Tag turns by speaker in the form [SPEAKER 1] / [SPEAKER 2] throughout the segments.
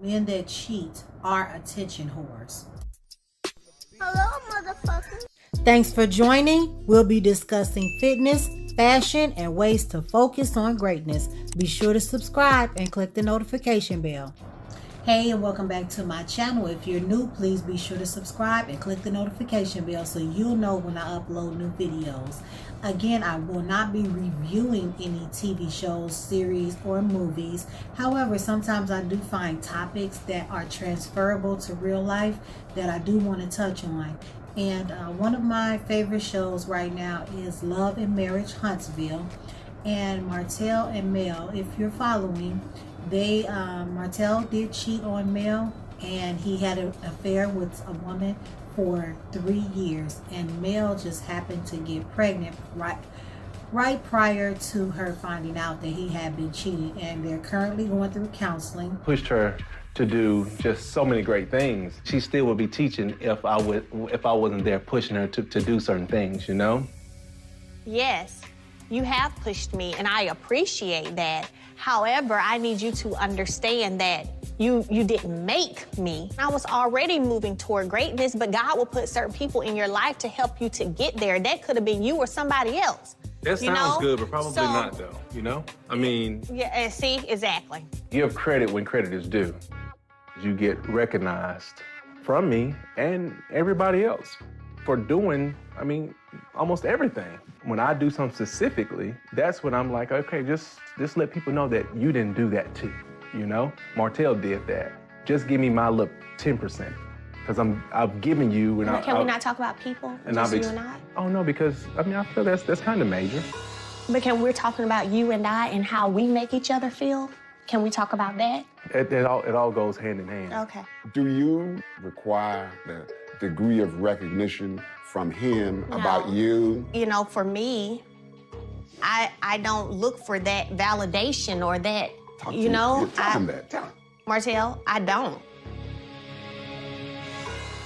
[SPEAKER 1] Men that cheat are attention whores.
[SPEAKER 2] Hello, motherfucker.
[SPEAKER 1] Thanks for joining. We'll be discussing fitness, fashion, and ways to focus on greatness. Be sure to subscribe and click the notification bell. Hey, and welcome back to my channel. If you're new, please be sure to subscribe and click the notification bell so you'll know when I upload new videos. Again, I will not be reviewing any TV shows, series, or movies. However, sometimes I do find topics that are transferable to real life that I do want to touch on. And one of my favorite shows right now is Love and Marriage Huntsville. And Martell and Mel, if you're following, Martell did cheat on Mel, and he had an affair with a woman for 3 years, and Mel just happened to get pregnant right prior to her finding out that he had been cheating, and they're currently going through counseling.
[SPEAKER 3] Pushed her to do just so many great things. She still would be teaching if I wasn't there pushing her to do certain things, you know?
[SPEAKER 4] Yes, you have pushed me, and I appreciate that. However, I need you to understand that you didn't make me. I was already moving toward greatness, but God will put certain people in your life to help you to get there. That could have been you or somebody else.
[SPEAKER 3] That sounds good, but probably not, though, you know? I mean...
[SPEAKER 4] Yeah, and see, exactly.
[SPEAKER 3] Give credit when credit is due. You get recognized from me and everybody else for doing, I mean, almost everything. When I do something specifically, that's when I'm like, okay, just let people know that you didn't do that too, you know? Martell did that. Just give me my little 10%, because I've given you. And
[SPEAKER 4] can we not talk about people?
[SPEAKER 3] And
[SPEAKER 4] just you and I?
[SPEAKER 3] Oh no, because I mean I feel that's kind of major.
[SPEAKER 4] But can we talking about you and I and how we make each other feel? Can we talk about that?
[SPEAKER 3] It all goes hand in hand.
[SPEAKER 4] Okay.
[SPEAKER 5] Do you require the degree of recognition from him about you?
[SPEAKER 4] You know, for me, I don't look for that validation or that,
[SPEAKER 5] Tell
[SPEAKER 4] you know.
[SPEAKER 5] him that. Tell him.
[SPEAKER 4] Martell, I don't.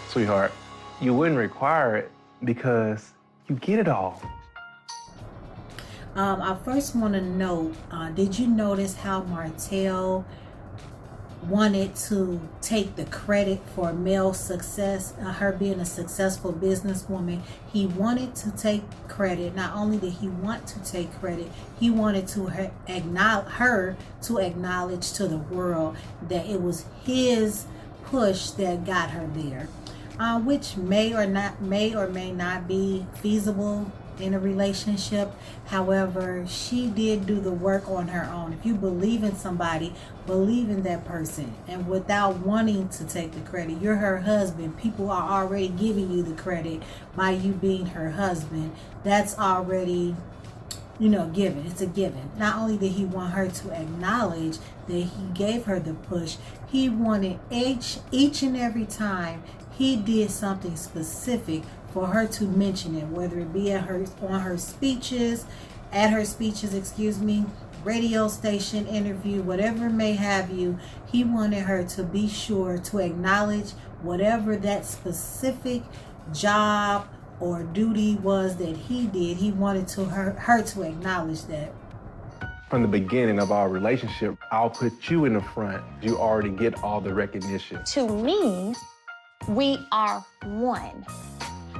[SPEAKER 3] Sweetheart, you wouldn't require it because you get it all.
[SPEAKER 1] I first want to know, did you notice how Martell wanted to take the credit for Mel's success, her being a successful businesswoman? He wanted to take credit. Not only did he want to take credit, he wanted to acknowledge to the world that it was his push that got her there, which may or may not be feasible in a relationship. However, she did do the work on her own. If you believe in somebody, believe in that person, and without wanting to take the credit. You're her husband. People are already giving you the credit by you being her husband. That's already, you know, given. It's a given. Not only did he want her to acknowledge that he gave her the push, he wanted each and every time he did something specific for her to mention it, whether it be at her speeches, radio station interview, whatever may have you. He wanted her to be sure to acknowledge whatever that specific job or duty was that he did. He wanted her to acknowledge that.
[SPEAKER 3] From the beginning of our relationship, I'll put you in the front. You already get all the recognition.
[SPEAKER 4] To me, we are one.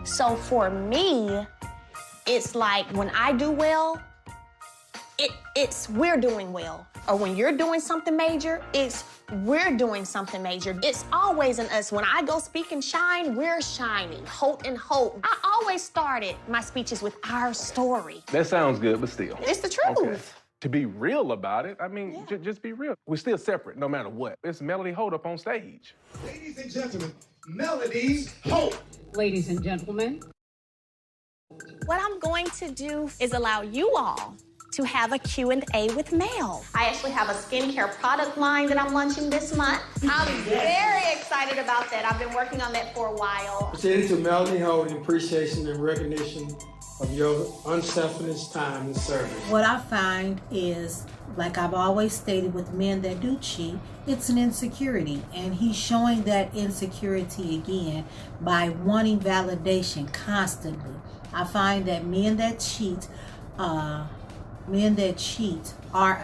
[SPEAKER 4] So for me, it's like when I do well, it's we're doing well. Or when you're doing something major, it's we're doing something major. It's always an us. When I go speak and shine, we're shining. Holt and Holt. I always started my speeches with our story.
[SPEAKER 3] That sounds good, but still.
[SPEAKER 4] It's the truth.
[SPEAKER 3] Okay. To be real about it, I mean, just be real. We're still separate no matter what. It's Melody Holt up on stage.
[SPEAKER 6] Ladies and gentlemen, Melody Holt.
[SPEAKER 7] Ladies and gentlemen.
[SPEAKER 4] What I'm going to do is allow you all to have a Q&A with Mel. I actually have a skincare product line that I'm launching this month. I'm very excited about that. I've been working on that for a while.
[SPEAKER 8] Presented to Melody Holt in appreciation and recognition of your unselfish time and service.
[SPEAKER 1] What I find is, like I've always stated with men that do cheat, it's an insecurity, and he's showing that insecurity again by wanting validation constantly. I find that men that cheat are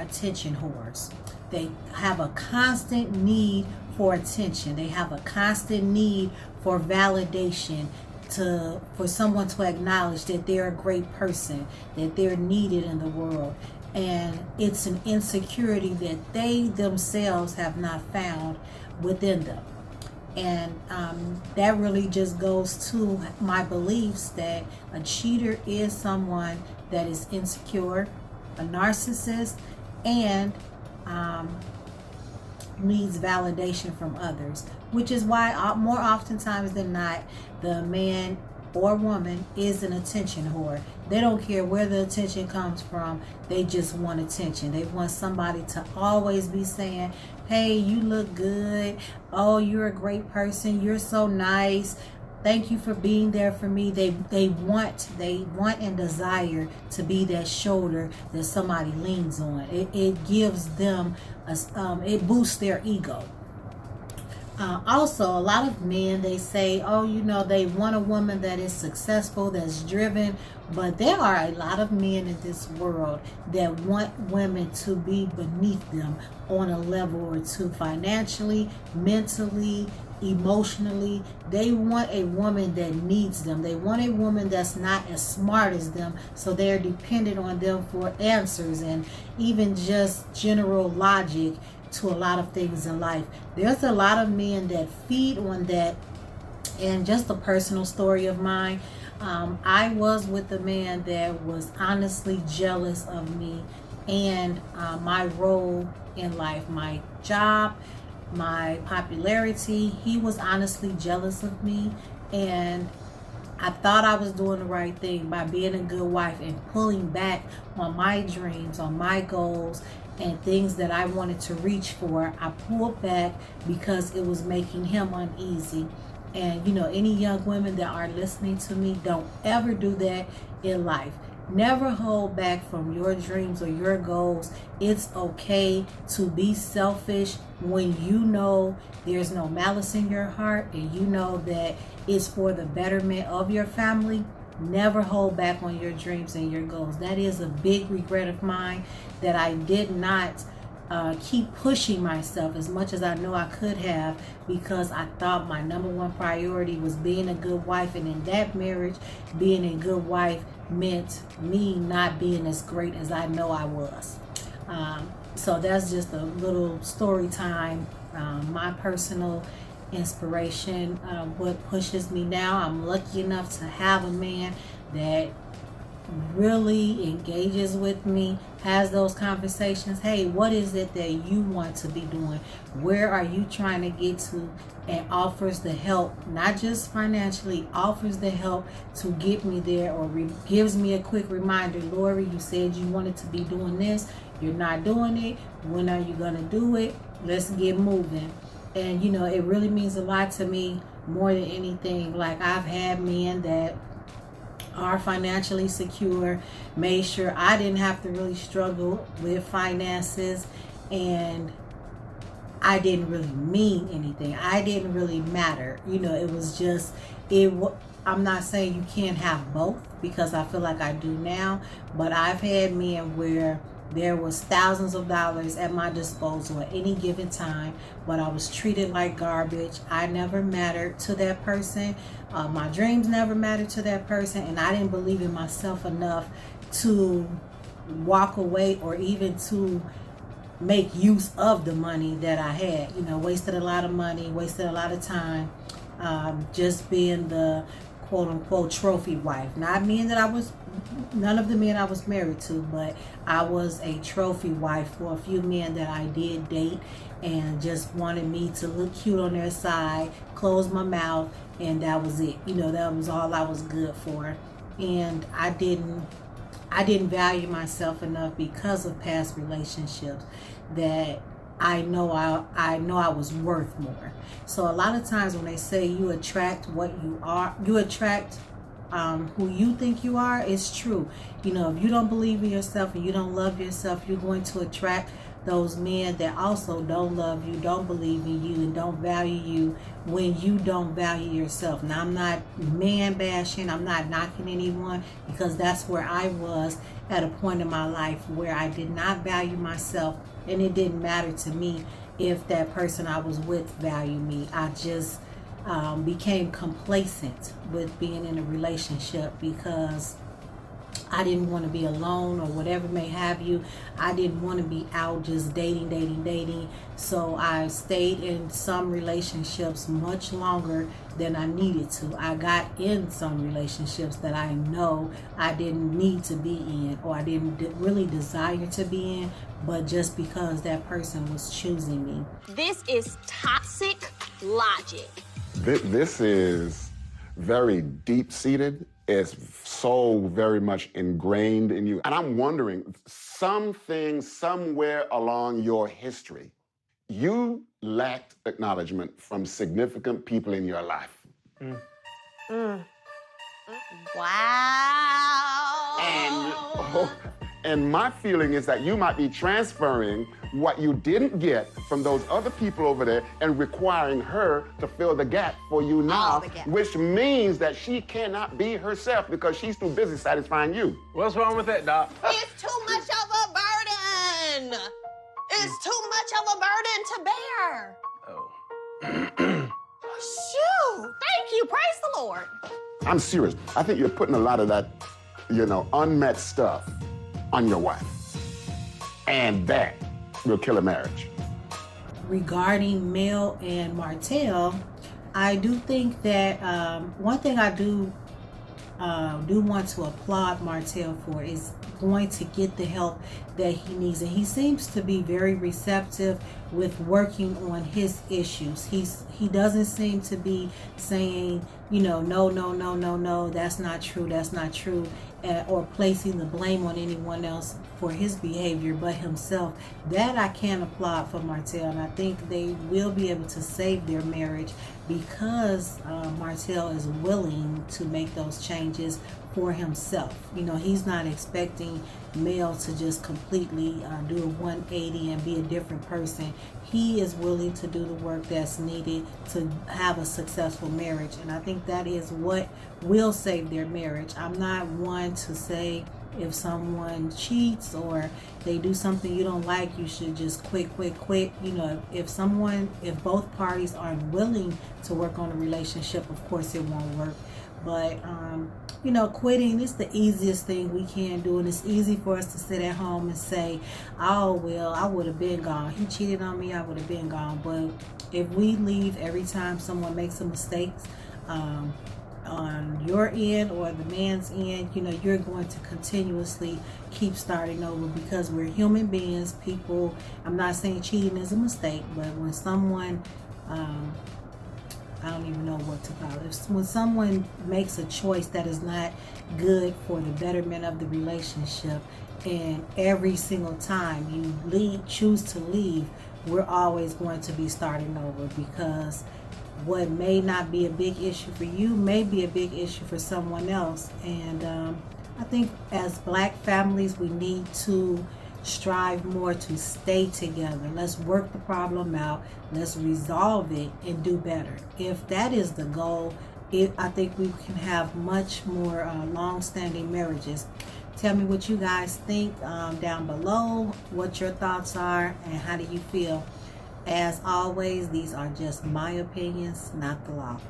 [SPEAKER 1] attention whores. They have a constant need for attention. They have a constant need for validation, for someone to acknowledge that they're a great person, that they're needed in the world. And it's an insecurity that they themselves have not found within them. And that really just goes to my beliefs that a cheater is someone that is insecure, a narcissist, and needs validation from others, which is why more oftentimes than not, the man or woman is an attention whore. They don't care where the attention comes from. They just want attention. They want somebody to always be saying, hey, you look good. Oh, you're a great person. You're so nice. Thank you for being there for me. They want and desire to be that shoulder that somebody leans on. It gives them, it boosts their ego. Also, a lot of men, they say, oh, you know, they want a woman that is successful, that's driven. But there are a lot of men in this world that want women to be beneath them on a level or two, financially, mentally, emotionally. They want a woman that needs them. They want a woman that's not as smart as them, so they're dependent on them for answers and even just general logic to a lot of things in life. There's a lot of men that feed on that. And just a personal story of mine, I was with a man that was honestly jealous of me and my role in life, my job, my popularity. He was honestly jealous of me, and I thought I was doing the right thing by being a good wife and pulling back on my dreams, on my goals, and things that I wanted to reach for. I pulled back because it was making him uneasy. And you know, any young women that are listening to me, don't ever do that in life. Never hold back from your dreams or your goals. It's okay to be selfish when you know there's no malice in your heart and you know that it's for the betterment of your family. Never hold back on your dreams and your goals. That is a big regret of mine, that I did not keep pushing myself as much as I know I could have, because I thought my number one priority was being a good wife. And in that marriage, being a good wife meant me not being as great as I know I was. So that's just a little story time, my personal inspiration, what pushes me now. I'm lucky enough to have a man that really engages with me, has those conversations. Hey, what is it that you want to be doing? Where are you trying to get to? And offers the help, not just financially, offers the help to get me there, or gives me a quick reminder. Lori, you said you wanted to be doing this. You're not doing it. When are you going to do it? Let's get moving. And you know, it really means a lot to me, more than anything. Like, I've had men that are financially secure, made sure I didn't have to really struggle with finances, and I didn't really mean anything. I didn't really matter. You know, it was just, I'm not saying you can't have both, because I feel like I do now, but I've had men where there was thousands of dollars at my disposal at any given time, but I was treated like garbage. I never mattered to that person. My dreams never mattered to that person, and I didn't believe in myself enough to walk away or even to make use of the money that I had. You know, wasted a lot of money, wasted a lot of time, just being the quote-unquote trophy wife. Not meaning that I was, none of the men I was married to, but I was a trophy wife for a few men that I did date, and just wanted me to look cute on their side, close my mouth, and that was it. You know, that was all I was good for. And I didn't value myself enough because of past relationships, that I know I was worth more. So a lot of times when they say you attract what you are, you attract who you think you are, it's true. You know, if you don't believe in yourself and you don't love yourself, you're going to attract those men that also don't love you, don't believe in you, and don't value you when you don't value yourself. Now, I'm not man bashing, I'm not knocking anyone, because that's where I was at a point in my life where I did not value myself, and it didn't matter to me if that person I was with valued me. I just became complacent with being in a relationship because I didn't want to be alone or whatever may have you. I didn't want to be out just dating. So I stayed in some relationships much longer than I needed to. I got in some relationships that I know I didn't need to be in, or I didn't really desire to be in, but just because that person was choosing me.
[SPEAKER 4] This is toxic logic.
[SPEAKER 5] This is very deep-seated. It's so very much ingrained in you. And I'm wondering, something somewhere along your history, you lacked acknowledgement from significant people in your life.
[SPEAKER 4] Wow.
[SPEAKER 5] And my feeling is that you might be transferring what you didn't get from those other people over there and requiring her to fill the gap for you now, which means that she cannot be herself because she's too busy satisfying you.
[SPEAKER 3] What's wrong with that, Doc?
[SPEAKER 4] It's too much of a burden. It's too much of a burden to bear.
[SPEAKER 3] Oh.
[SPEAKER 4] Shoo! Thank you. Praise the Lord.
[SPEAKER 5] I'm serious. I think you're putting a lot of that, unmet stuff on your wife. And that will kill a marriage.
[SPEAKER 1] Regarding Mel and Martell, I do think that one thing I do want to applaud Martell for is going to get the help that he needs, and he seems to be very receptive with working on his issues. He doesn't seem to be saying, no, that's not true, or placing the blame on anyone else for his behavior but himself. That I can applaud for Martell, and I think they will be able to save their marriage because Martell is willing to make those changes for himself. He's not expecting Mel to just completely do a 180 and be a different person. He is willing to do the work that's needed to have a successful marriage, and I think that is what will save their marriage. I'm not one to say if someone cheats or they do something you don't like, you should just quit. If both parties aren't willing to work on a relationship, of course it won't work. But quitting is the easiest thing we can do, and it's easy for us to sit at home and say, oh well, I would have been gone. He cheated on me, I would have been gone. But if we leave every time someone makes a mistake on your end or the man's end, you're going to continuously keep starting over because we're human beings, people. I'm not saying cheating is a mistake, but when someone I don't even know what to call it. When someone makes a choice that is not good for the betterment of the relationship, and every single time you choose to leave, we're always going to be starting over, because what may not be a big issue for you may be a big issue for someone else. And I think as Black families, we need to strive more to stay together. Let's work the problem out, let's resolve it and do better. If that is the goal, I think we can have much more long-standing marriages. Tell me what you guys think down below, what your thoughts are, and how do you feel. As always, these are just my opinions, not the law.